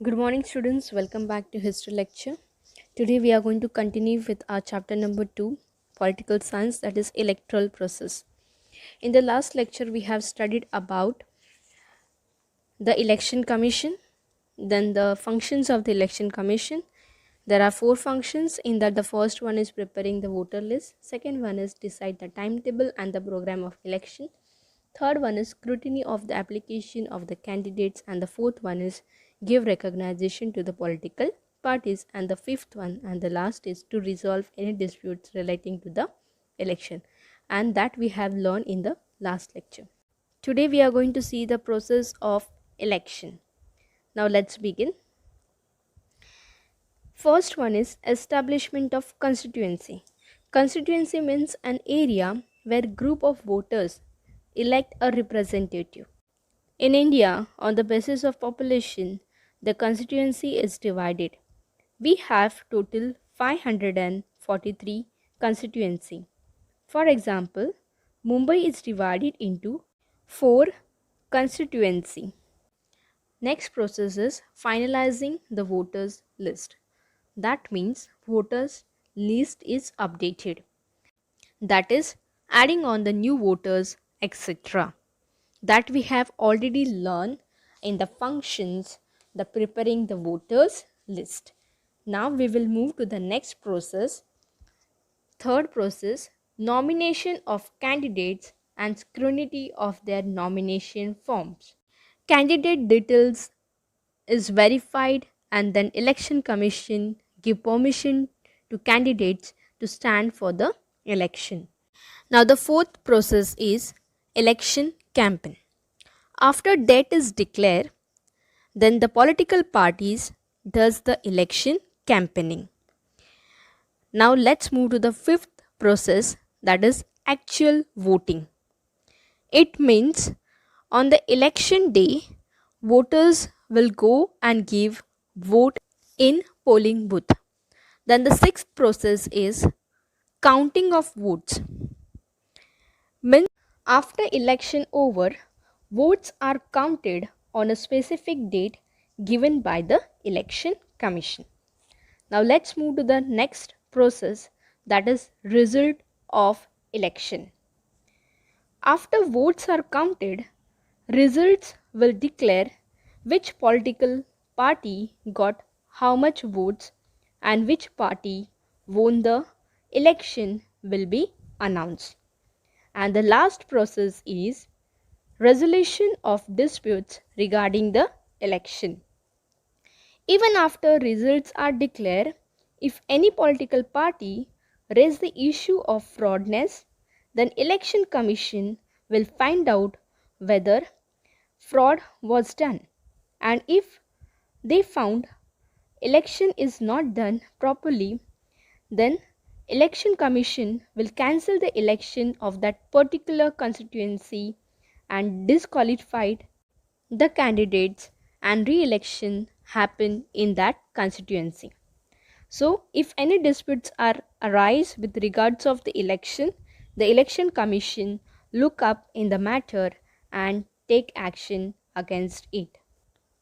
Good morning, students. Welcome back to History Lecture. Today we are going to continue with our chapter number 2, Political Science, that is electoral process. In the last lecture, we have studied about the Election Commission, then the functions of the Election Commission. There are 4 functions in that. The first one is preparing the voter list, second one is decide the timetable and the program of election, third one is scrutiny of the application of the candidates, and the fourth one is give recognition to the political parties, and the fifth one and the last is to resolve any disputes relating to the election, and that we have learned in the last lecture. Today we are going to see the process of election. Now let's begin. First one is establishment of constituency. Constituency means an area where group of voters elect a representative. In India, on the basis of population, the constituency is divided. We have total 543 constituency. For example, Mumbai is divided into 4 constituency. Next process is finalizing the voters list. That means voters list is updated. That is adding on the new voters, etc. That we have already learned in the functions, the preparing the voters list. Now we will move to the next process. Third process, nomination of candidates and scrutiny of their nomination forms. Candidate details is verified and then election commission give permission to candidates to stand for the election. Now the fourth process is election campaign. After date is declared, then the political parties does the election campaigning. Now let's move to the fifth process, that is actual voting. It means on the election day, voters will go and give vote in polling booth. Then the sixth process is counting of votes. Means after election over, votes are counted on a specific date given by the election commission. Now let's move to the next process, that is result of election. After votes are counted, results will declare which political party got how much votes and which party won the election will be announced. And the last process is resolution of disputes regarding the election. Even after results are declared, if any political party raise the issue of fraudness, then election commission will find out whether fraud was done, and if they found election is not done properly, then election commission will cancel the election of that particular constituency and disqualified the candidates, and re-election happen in that constituency. So if any disputes are arise with regards of the election commission look up in the matter and take action against it.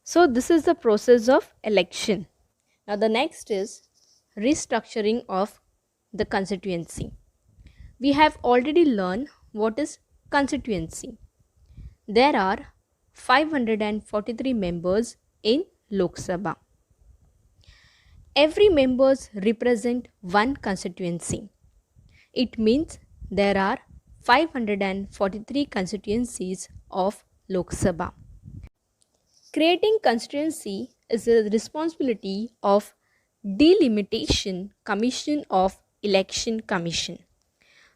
So this is the process of election. Now the next is restructuring of the constituency. We have already learned what is constituency. There are 543 members in Lok Sabha. Every members represent one constituency. It means there are 543 constituencies of Lok Sabha. Creating constituency is the responsibility of Delimitation Commission of Election Commission.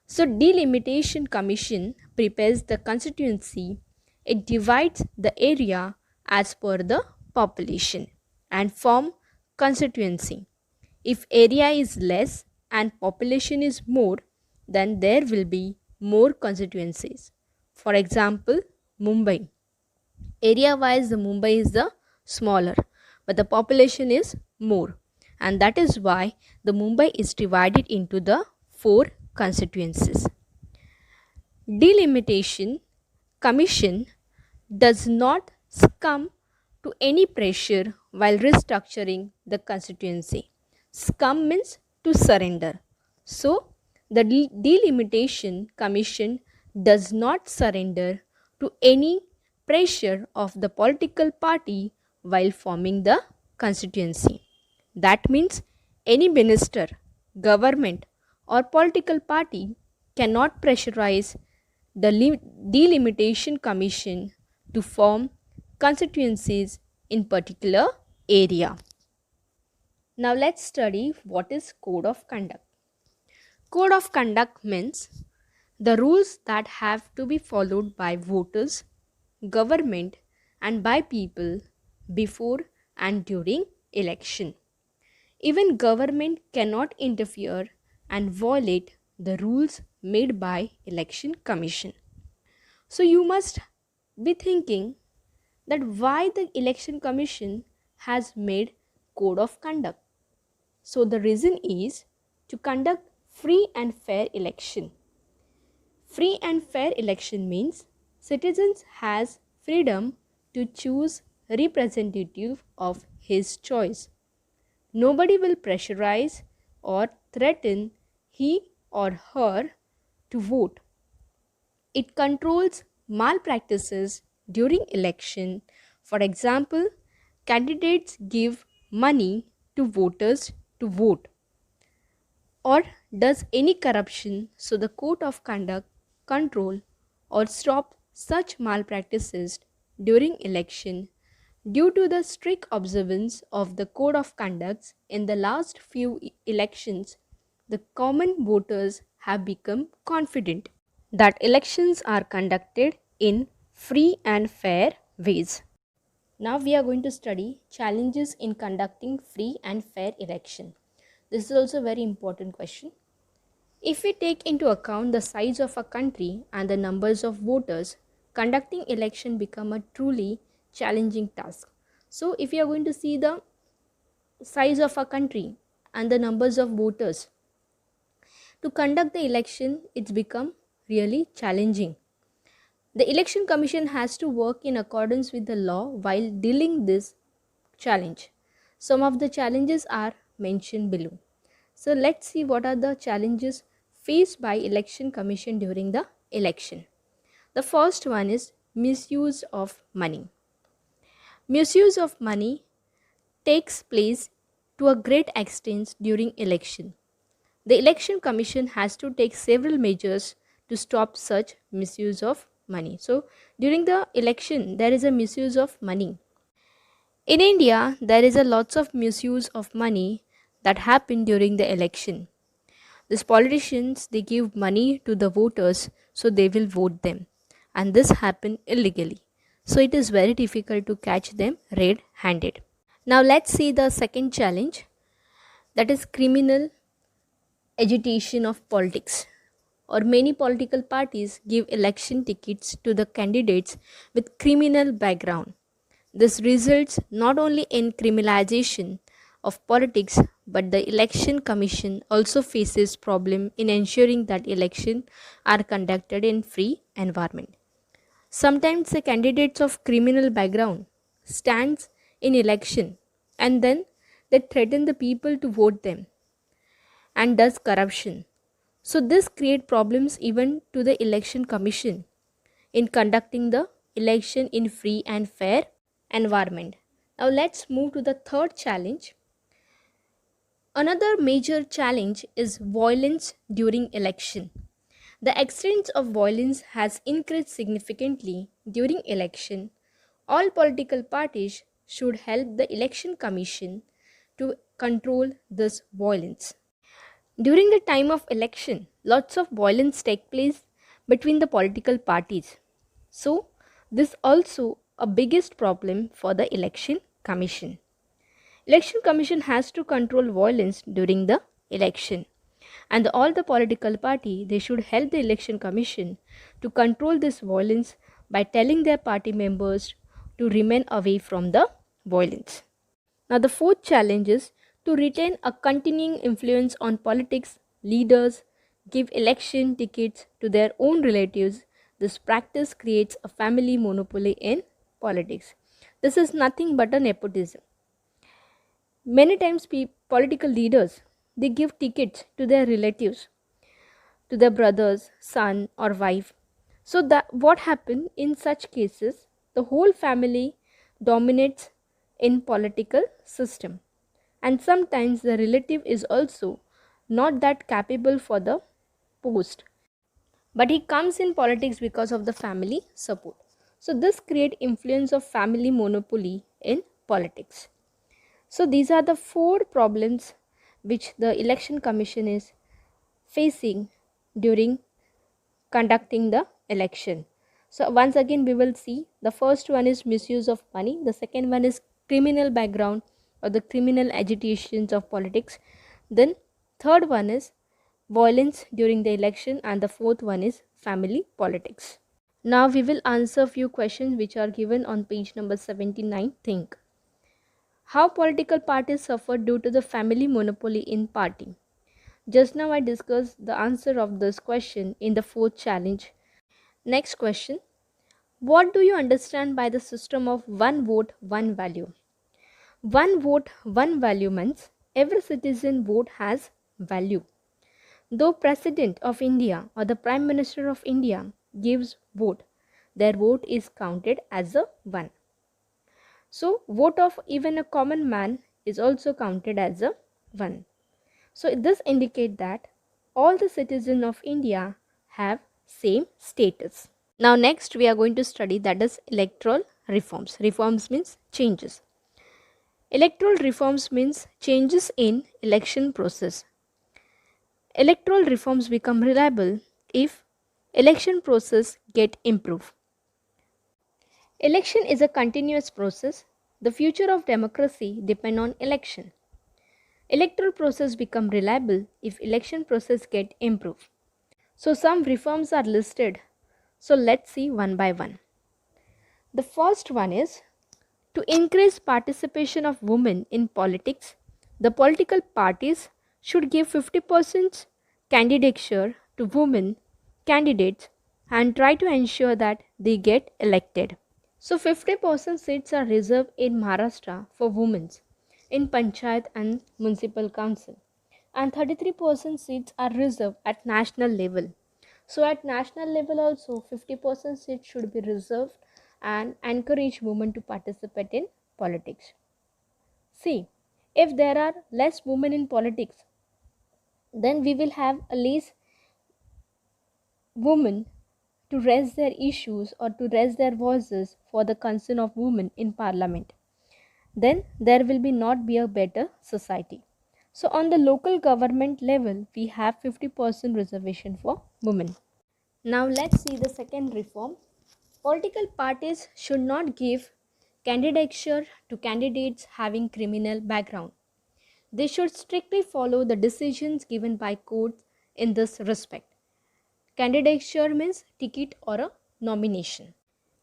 So Delimitation Commission prepares the constituency. It divides the area as per the population and form constituency. If area is less and population is more, then there will be more constituencies. For example, Mumbai. Area wise, the Mumbai is the smaller, but the population is more, and that is why the Mumbai is divided into the 4 constituencies. Delimitation Commission does not come to any pressure while restructuring the constituency. Scum means to surrender. So, the Delimitation Commission does not surrender to any pressure of the political party while forming the constituency. That means any minister, government, or political party cannot pressurize the Delimitation Commission to form constituencies in particular area. Now let's study what is code of conduct. Code of conduct means the rules that have to be followed by voters, government, and by people before and during election. Even government cannot interfere and violate the rules made by election commission. So you must be thinking that why the election commission has made code of conduct. So the reason is to conduct free and fair election. Free and fair election means citizens has freedom to choose representative of his choice. Nobody will pressurize or threaten he or her to vote. It controls malpractices during election. For example, candidates give money to voters to vote or does any corruption, so the code of conduct control or stop such malpractices during election. Due to the strict observance of the code of conduct in the last few elections, the common voters have become confident that elections are conducted in free and fair ways. Now we are going to study challenges in conducting free and fair election. This is also a very important question. If we take into account the size of a country and the numbers of voters, conducting election become a truly challenging task. So if you are going to see the size of a country and the numbers of voters, to conduct the election, it's become really challenging. The election commission has to work in accordance with the law while dealing this challenge. Some of the challenges are mentioned below. So let's see what are the challenges faced by election commission during the election. The first one is misuse of money. Misuse of money takes place to a great extent during election. The election commission has to take several measures to stop such misuse of money. So during the election there is a misuse of money. In India there is a lots of misuse of money that happen during the election. These politicians, they give money to the voters so they will vote them, and this happen illegally. So it is very difficult to catch them red-handed. Now let's see the second challenge, that is criminal agitation of politics. Or many political parties give election tickets to the candidates with criminal background. This results not only in criminalization of politics, but the election commission also faces problem in ensuring that elections are conducted in free environment. Sometimes the candidates of criminal background stands in election and then they threaten the people to vote them and does corruption. So this create problems even to the election commission in conducting the election in free and fair environment. Now let's move to the third challenge. Another major challenge is violence during election. The extent of violence has increased significantly during election. All political parties should help the election commission to control this violence. During the time of election, lots of violence take place between the political parties. So, this also a biggest problem for the election commission. Election commission has to control violence during the election, and all the political party, they should help the election commission to control this violence by telling their party members to remain away from the violence. Now the fourth challenge is to retain a continuing influence on politics. Leaders give election tickets to their own relatives. This practice creates a family monopoly in politics. This is nothing but a nepotism. Many times political leaders, they give tickets to their relatives, to their brothers, son or wife. So that what happened in such cases, the whole family dominates in political system, and sometimes the relative is also not that capable for the post, but he comes in politics because of the family support. So this create influence of family monopoly in politics. So these are the four problems which the election commission is facing during conducting the election. So once again we will see, the first one is misuse of money, the second one is criminal background or the criminal agitations of politics, then third one is violence during the election, and the fourth one is family politics. Now we will answer few questions which are given on page number 79. Think. How political parties suffer due to the family monopoly in party. Just now I discussed the answer of this question in the fourth challenge. Next question. What do you understand by the system of one vote, one value? One vote, one value means every citizen vote has value. Though President of India or the Prime Minister of India gives vote, their vote is counted as a one. So vote of even a common man is also counted as a one. So this indicates that all the citizens of India have same status. Now next we are going to study, that is electoral reforms. Reforms means changes. Electoral reforms means changes in election process. Electoral reforms become reliable if election process get improved. Election is a continuous process. The future of democracy depend on election. Electoral process become reliable if election process get improved. So some reforms are listed. So let's see one by one. The first one is to increase participation of women in politics. The political parties should give 50% candidature to women candidates and try to ensure that they get elected. So 50% seats are reserved in Maharashtra for women in Panchayat and Municipal Council, and 33% seats are reserved at national level. So at national level also 50% seats should be reserved and encourage women to participate in politics. See, if there are less women in politics, then we will have at least women to raise their issues or to raise their voices for the concern of women in parliament. Then there will not be a better society. So on the local government level, we have 50% reservation for women. Now let's see the second reform. Political parties should not give candidature to candidates having criminal background. They should strictly follow the decisions given by courts in this respect. Candidature means ticket or a nomination.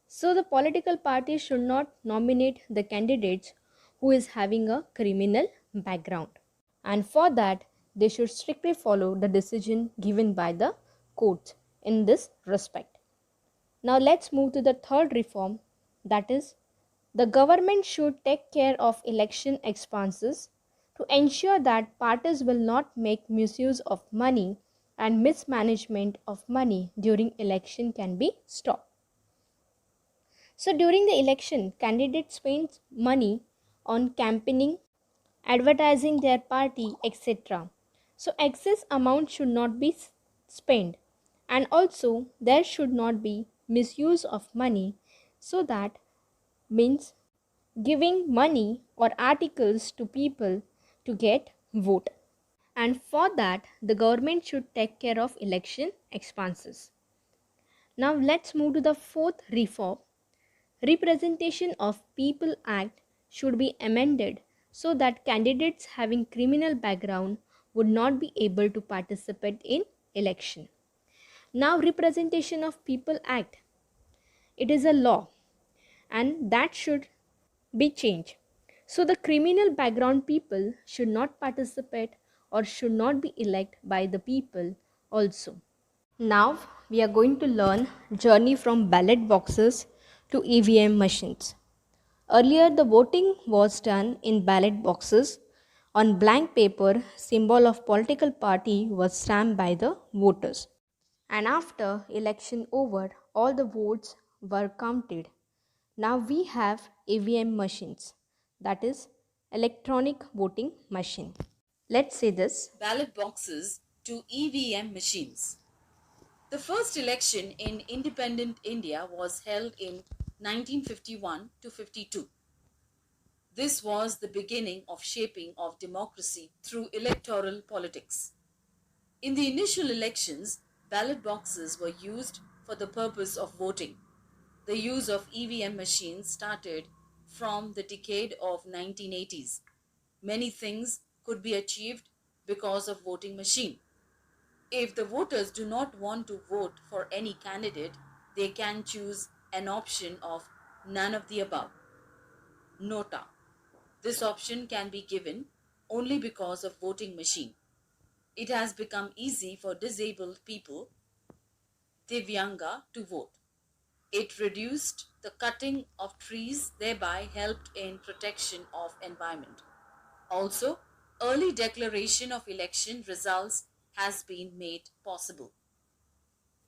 So the political party should not nominate the candidates who is having a criminal background. And for that, they should strictly follow the decision given by the courts in this respect. Now let's move to the third reform, that is, the government should take care of election expenses to ensure that parties will not make misuse of money, and mismanagement of money during election can be stopped. So during the election, candidates spend money on campaigning, advertising their party, etc. So excess amount should not be spent, and also there should not be misuse of money, so that means giving money or articles to people to get vote. And for that, the government should take care of election expenses. Now let's move to the fourth reform. Representation of People Act should be amended so that candidates having criminal background would not be able to participate in election. Now Representation of People Act, it is a law and that should be changed. So the criminal background people should not participate or should not be elected by the people also. Now we are going to learn journey from ballot boxes to EVM machines. Earlier, the voting was done in ballot boxes. On blank paper, symbol of political party was stamped by the voters. And after election over, all the votes were counted. Now we have EVM machines, that is electronic voting machine. Let's see this. Ballot boxes to EVM machines. The first election in independent India was held in 1951 to 52. This was the beginning of shaping of democracy through electoral politics. In the initial elections, ballot boxes were used for the purpose of voting. The use of EVM machines started from the decade of 1980s. Many things could be achieved because of voting machine. If the voters do not want to vote for any candidate, they can choose an option of none of the above. Nota. This option can be given only because of voting machine. It has become easy for disabled people, Divyanga, to vote. It reduced the cutting of trees, thereby helped in protection of environment. Also, early declaration of election results has been made possible.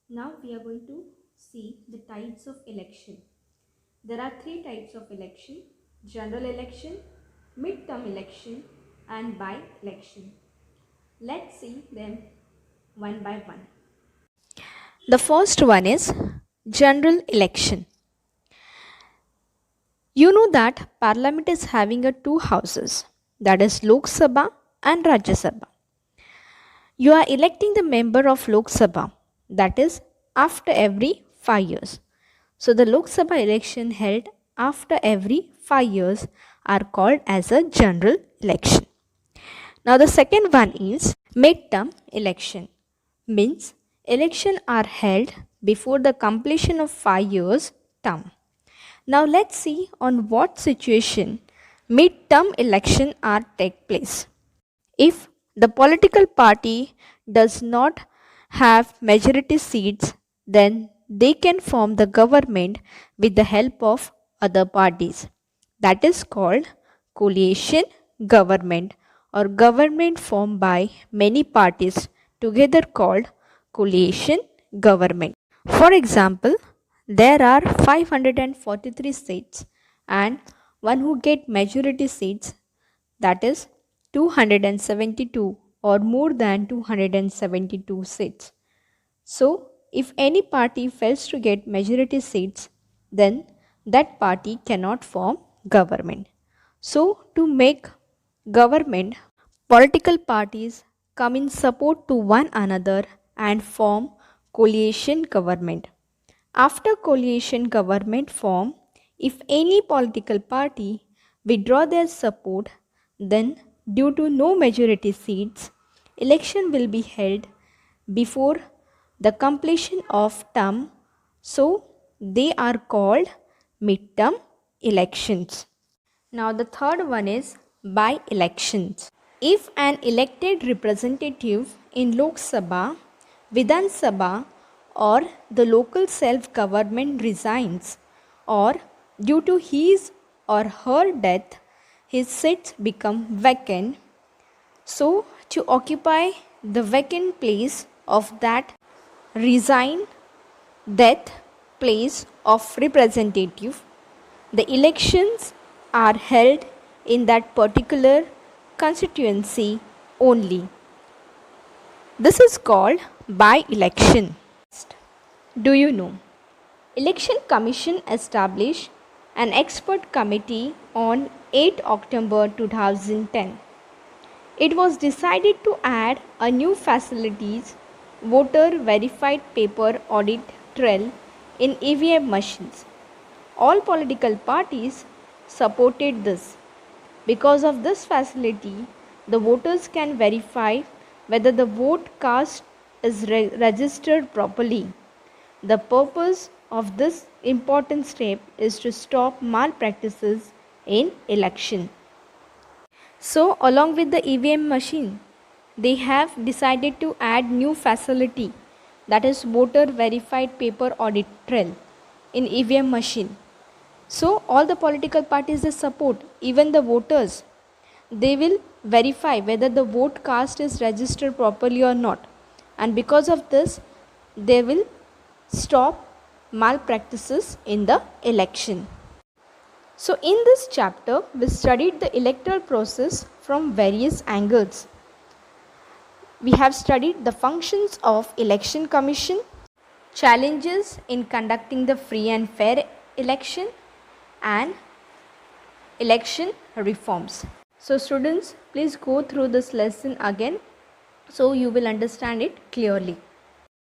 Now we are going to see the types of election. There are three types of election: general election, mid-term election and by-election. Let's see them one by one. The first one is general election. You know that Parliament is having a two houses, that is Lok Sabha and Rajya Sabha. You are electing the member of Lok Sabha, that is after every 5 years. So the Lok Sabha election held after every 5 years are called as a general election. Now the second one is mid-term election. Means election are held before the completion of 5 years term. Now let's see on what situation mid-term election are take place. If the political party does not have majority seats, then they can form the government with the help of other parties. That is called coalition government or government formed by many parties together called coalition government. For example, there are 543 seats and one who get majority seats, that is 272 or more than 272 seats. So, if any party fails to get majority seats, then that party cannot form government. So, to make government, political parties come in support to one another and form coalition government. After coalition government form, if any political party withdraw their support, then due to no majority seats, election will be held before the completion of term, so they are called mid-term elections. Now the third one is by-elections. If an elected representative in Lok Sabha, Vidhan Sabha or the local self-government resigns or due to his or her death his seats become vacant, so to occupy the vacant place of that resign death place of representative, the elections are held in that particular constituency only. This is called by-election. Do you know? Election Commission established an expert committee on 8 October 2010. It was decided to add a new facilities, voter verified paper audit trail in EVM machines. All political parties supported this. Because of this facility, the voters can verify whether the vote cast is registered properly. The purpose of this important step is to stop malpractices in election. So, along with the EVM machine, they have decided to add new facility, that is voter verified paper audit trail in EVM machine. So all the political parties they support, even the voters, they will verify whether the vote cast is registered properly or not, and because of this they will stop malpractices in the election. So in this chapter we studied the electoral process from various angles. We have studied the functions of election commission, challenges in conducting the free and fair election, and election reforms. So students, please go through this lesson again so you will understand it clearly.